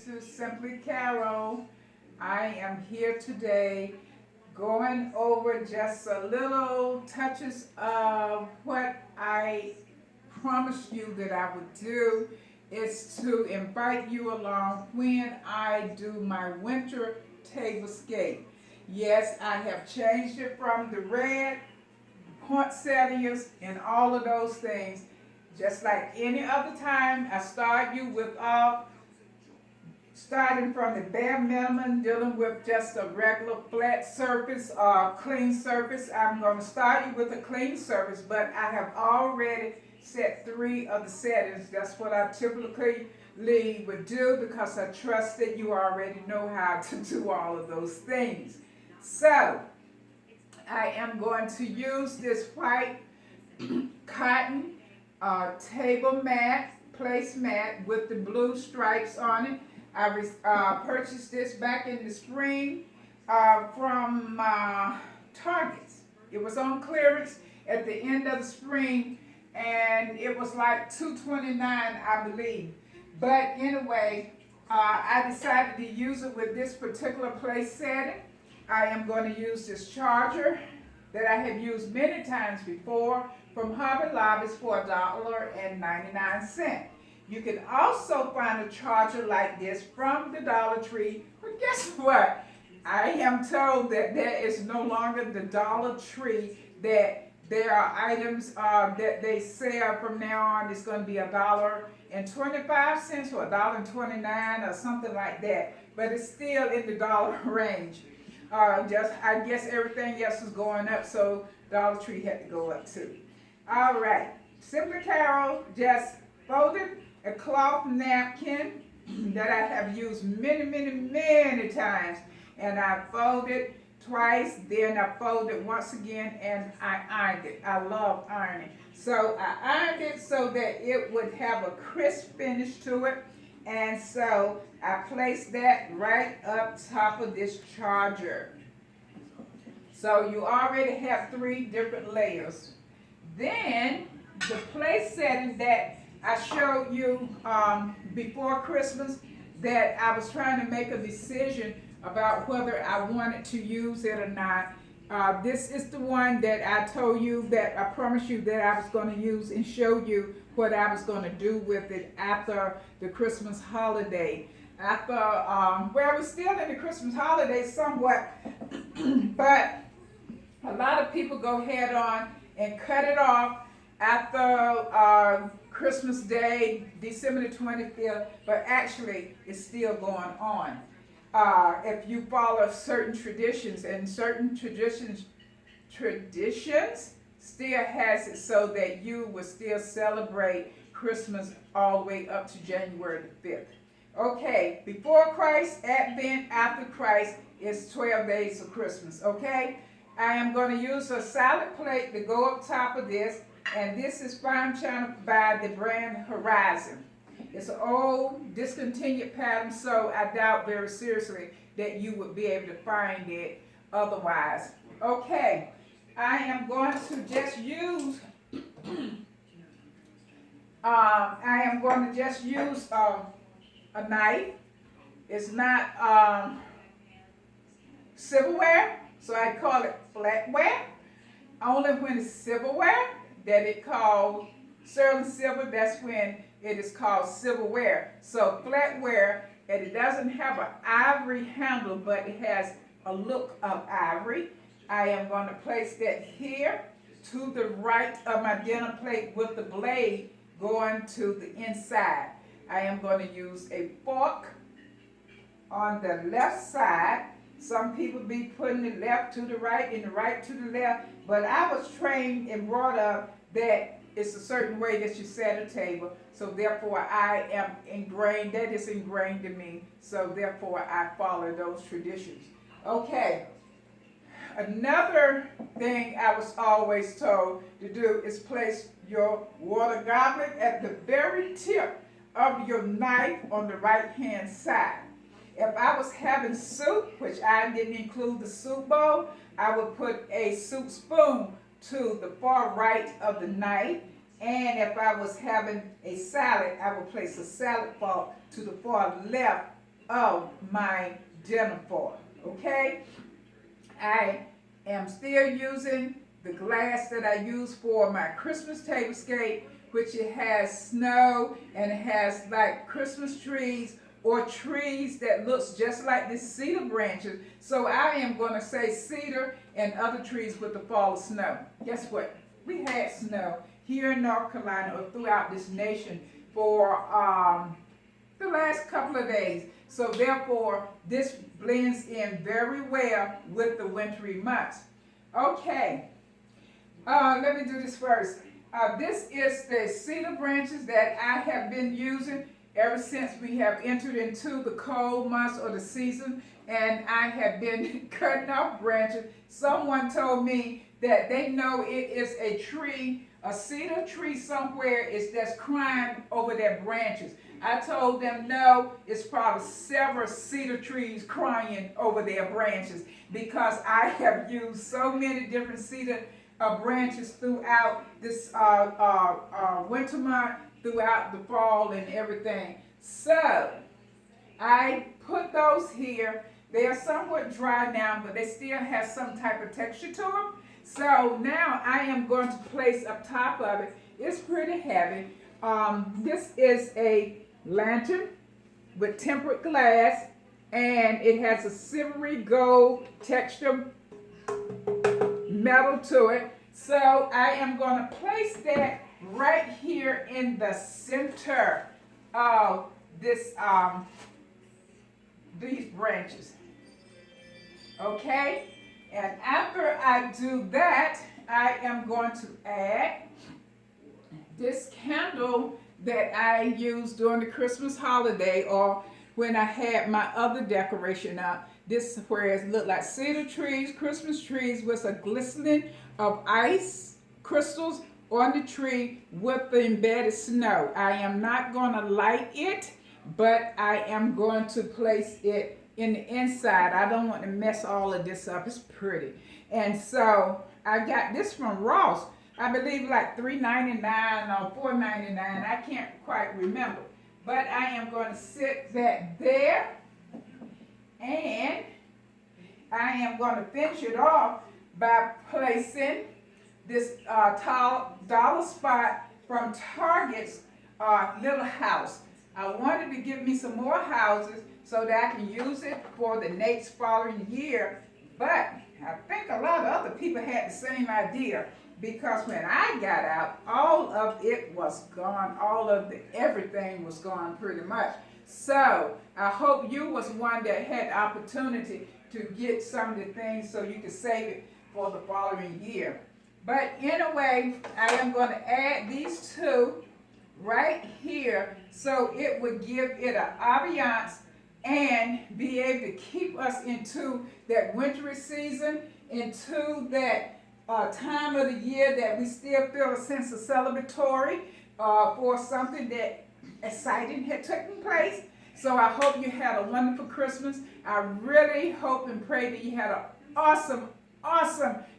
To Simply Carol. I am here today going over just a little touches of what I promised you that I would do is to invite you along when I do my winter table scape. Yes, I have changed it from the red poinsettias and all of those things. Just like any other time, I start you with starting from the bare minimum, dealing with just a regular flat surface or clean surface. I'm going to start you with a clean surface, but I have already set 3 of the settings. That's what I typically would do because I trust that you already know how to do all of those things. So, I am going to use this white cotton table mat, placemat with the blue stripes on it. I purchased this back in the spring from Target. It was on clearance at the end of the spring, and it was like $2.29, I believe. But anyway, I decided to use it with this particular place setting. I am going to use this charger that I have used many times before from Hobby Lobby's for $1.99. You can also find a charger like this from the Dollar Tree, but guess what? I am told that there is no longer the Dollar Tree, that there are items that they sell from now on. It's going to be $1.25 or $1.29 or something like that, but it's still in the dollar range. I guess everything else is going up, so Dollar Tree had to go up too. All right, Simply Carol just folded a cloth napkin that I have used many times, and I folded twice, then I folded once again, and I ironed it. I love ironing. So I ironed it so that it would have a crisp finish to it, and so I placed that right up top of this charger. So you already have 3 different layers. Then the place setting that I showed you before Christmas, that I was trying to make a decision about whether I wanted to use it or not. This is the one that I told you, that I promised you that I was going to use and show you what I was going to do with it after the Christmas holiday. We're still in the Christmas holiday somewhat, but a lot of people go head on and cut it off after Christmas Day, December the 25th, but actually it's still going on. If you follow certain traditions, and certain traditions still has it so that you will still celebrate Christmas all the way up to January the 5th. Okay, before Christ, Advent, after Christ is 12 days of Christmas, okay? I am going to use a salad plate to go up top of this, and this is fine china by the brand Horizon. It's an old discontinued pattern, so I doubt very seriously that you would be able to find it otherwise. Okay, I am going to just use a knife. It's not silverware, so I call it flatware. Only when it's silverware that it called sterling silver, that's when it is called silverware. So flatware, and it doesn't have an ivory handle, but it has a look of ivory. I am going to place that here to the right of my dinner plate with the blade going to the inside. I am going to use a fork on the left side. Some people be putting the left to the right and the right to the left, but I was trained and brought up that it's a certain way that you set a table, so therefore I am ingrained, that is ingrained in me, so therefore I follow those traditions. Okay, another thing I was always told to do is place your water goblet at the very tip of your knife on the right hand side. If I was having soup, which I didn't include the soup bowl, I would put a soup spoon to the far right of the knife. And if I was having a salad, I would place a salad fork to the far left of my dinner for, okay? I am still using the glass that I use for my Christmas table scape, which it has snow and it has like Christmas trees or trees that looks just like the cedar branches. So I am going to say cedar and other trees with the fall of snow. Guess what? We had snow here in North Carolina or throughout this nation for the last couple of days. So therefore, this blends in very well with the wintry months. Okay, let me do this first. This is the cedar branches that I have been using ever since we have entered into the cold months or the season, and I have been cutting off branches. Someone told me that they know it is a tree, a cedar tree somewhere is just crying over their branches. I told them no, it's probably several cedar trees crying over their branches because I have used so many different cedar branches throughout this winter month, throughout the fall and everything. So I put those here. They are somewhat dry now, but they still have some type of texture to them. So now I am going to place up top of it. It's pretty heavy. This is a lantern with tempered glass, and it has a silvery gold texture metal to it. So I am going to place that right here in the center of this these branches. Okay, and after I do that, I am going to add this candle that I used during the Christmas holiday or when I had my other decoration up. This is where it looked like cedar trees, Christmas trees with a glistening of ice crystals on the tree with the embedded snow. I am not going to light it, but I am going to place it in the inside. I don't want to mess all of this up. It's pretty. And so I got this from Ross. I believe like $3.99 or $4.99. I can't quite remember. But I am going to set that there. And I am going to finish it off by placing this tall dollar spot from Target's little house. I wanted to give me some more houses so that I can use it for the next following year. But I think a lot of other people had the same idea, because when I got out, all of it was gone. All of everything was gone pretty much. So I hope you was one that had the opportunity to get some of the things so you could save it for the following year. But anyway, I am going to add these two right here so it would give it an ambiance and be able to keep us into that wintry season, into that time of the year that we still feel a sense of celebratory for something that exciting had taken place. So I hope you had a wonderful Christmas. I really hope and pray that you had an awesome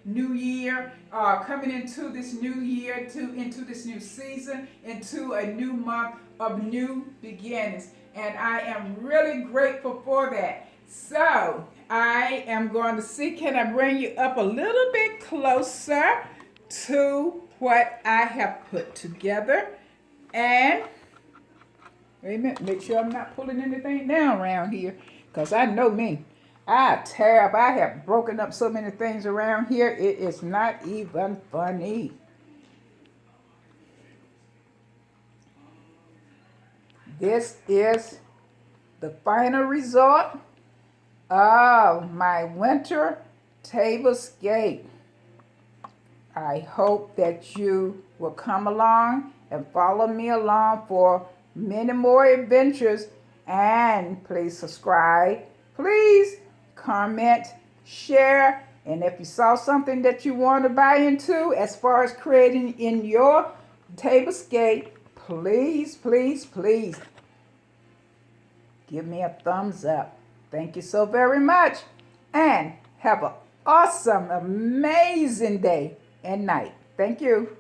new year, coming into this new year, into this new season, into a new month of new beginnings. And I am really grateful for that. So I am going to see, can I bring you up a little bit closer to what I have put together? And wait a minute, make sure I'm not pulling anything down around here, because I know me. I have broken up so many things around here, it is not even funny. This is the final result of my winter table scape. I hope that you will come along and follow me along for many more adventures, and please subscribe, please comment, share, and if you saw something that you want to buy into as far as creating in your table scape, please give me a thumbs up. Thank you so very much, and have an awesome, amazing day and night. Thank you.